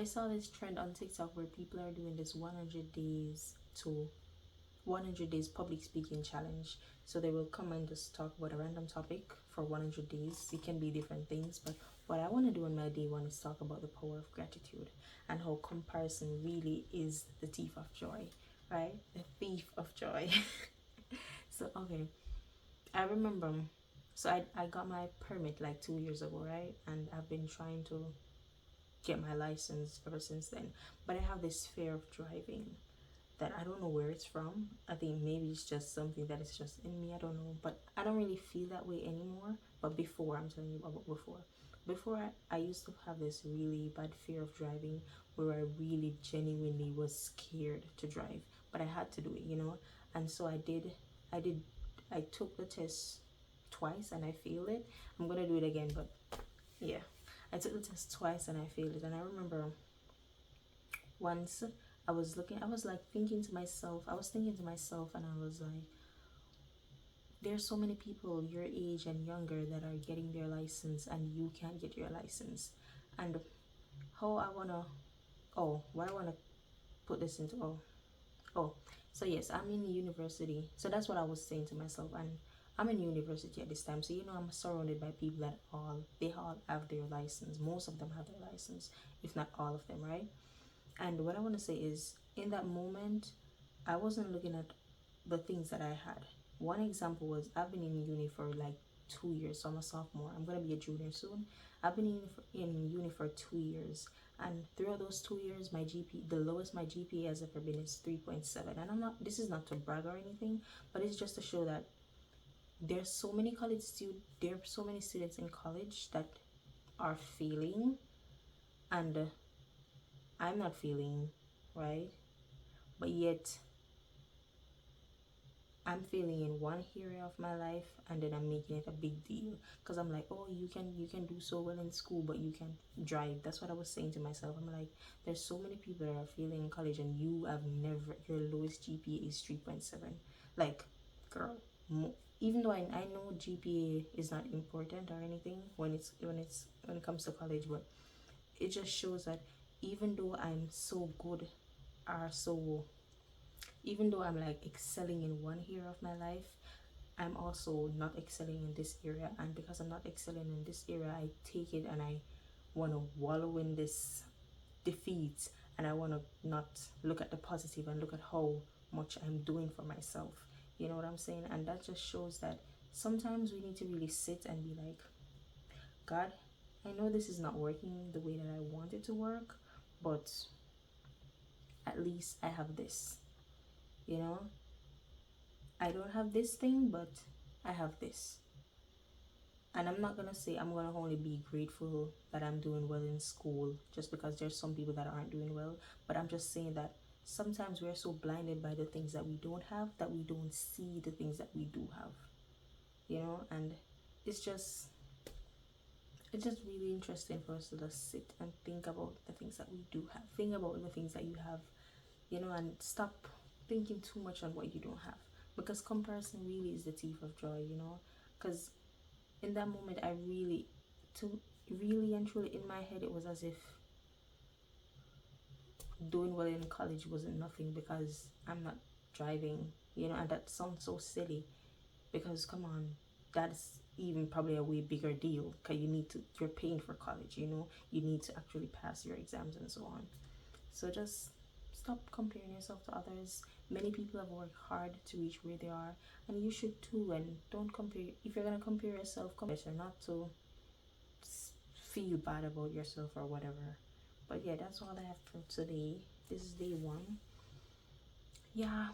I saw this trend on TikTok where people are doing this 100 days public speaking challenge. So they will come and just talk about a random topic for 100 days. It can be different things, but what I want to do on my day one is talk about the power of gratitude and how comparison really is the thief of joy, right? The thief of joy. So, okay, I remember, so I got my permit like 2 years ago, right? And I've been trying to get my license ever since then. But I have this fear of driving that I don't know where it's from. I think maybe it's just something that is just in me. I don't know. But I don't really feel that way anymore. But before, I'm telling you about before. Before, I used to have this really bad fear of driving where I really genuinely was scared to drive. But I had to do it, you know? And so I did, I took the test twice and I failed it. I'm going to do it again, but yeah. I took the test twice and I failed it. And I remember once I was like thinking to myself, and I was like, there's so many people your age and younger that are getting their license and you can't get your license. And how I wanna, what I wanna put this into, so yes, I'm in university. So that's what I was saying to myself. And I'm in university at this time. So, you know, I'm surrounded by people that they all have their license. Most of them have their license, if not all of them, right? And what I want to say is, in that moment, I wasn't looking at the things that I had. One example was I've been in uni for like 2 years, so I'm a sophomore. I'm gonna be a junior soon. I've been in uni for 2 years, and throughout those 2 years, my GP, the lowest my GPA has ever been is 3.7. And I'm not. This is not to brag or anything, but it's just to show that there are so many students in college that are failing, and I'm not failing, right? But yet I'm failing in one area of my life, and then I'm making it a big deal because I'm like, oh, you can do so well in school, but you can't drive. That's what I was saying to myself. I'm like, there's so many people that are failing in college, and you have never, your lowest GPA is 3.7. Like, girl, even though I know GPA is not important or anything when it comes to college, but it just shows that even though I'm so good, or so even though I'm like excelling in one area of my life, I'm also not excelling in this area. And because I'm not excelling in this area, I take it and I want to wallow in this defeat, and I want to not look at the positive and look at how much I'm doing for myself. You know what I'm saying? And that just shows that sometimes we need to really sit and be like, God, I know this is not working the way that I want it to work, but at least I have this. You know, I don't have this thing, but I have this. And I'm not gonna say I'm gonna only be grateful that I'm doing well in school just because there's some people that aren't doing well, but I'm just saying that sometimes we're so blinded by the things that we don't have that we don't see the things that we do have. You know, and it's just it's just really interesting for us to just sit and think about the things that we do have. Think about the things that you have, you know, and stop thinking too much on what you don't have, because comparison really is the thief of joy, you know. Because in that moment, I really, to really and truly, in my head, it was as if doing well in college wasn't nothing because I'm not driving, you know. And that sounds so silly, because come on, that's even probably a way bigger deal, because you're paying for college, you know. You need to actually pass your exams and so on. So just stop comparing yourself to others. Many people have worked hard to reach where they are, and you should too. And don't compare. If you're gonna compare yourself, compare yourself, not to feel bad about yourself or whatever. But yeah, that's all I have for today. This is day one. Yeah,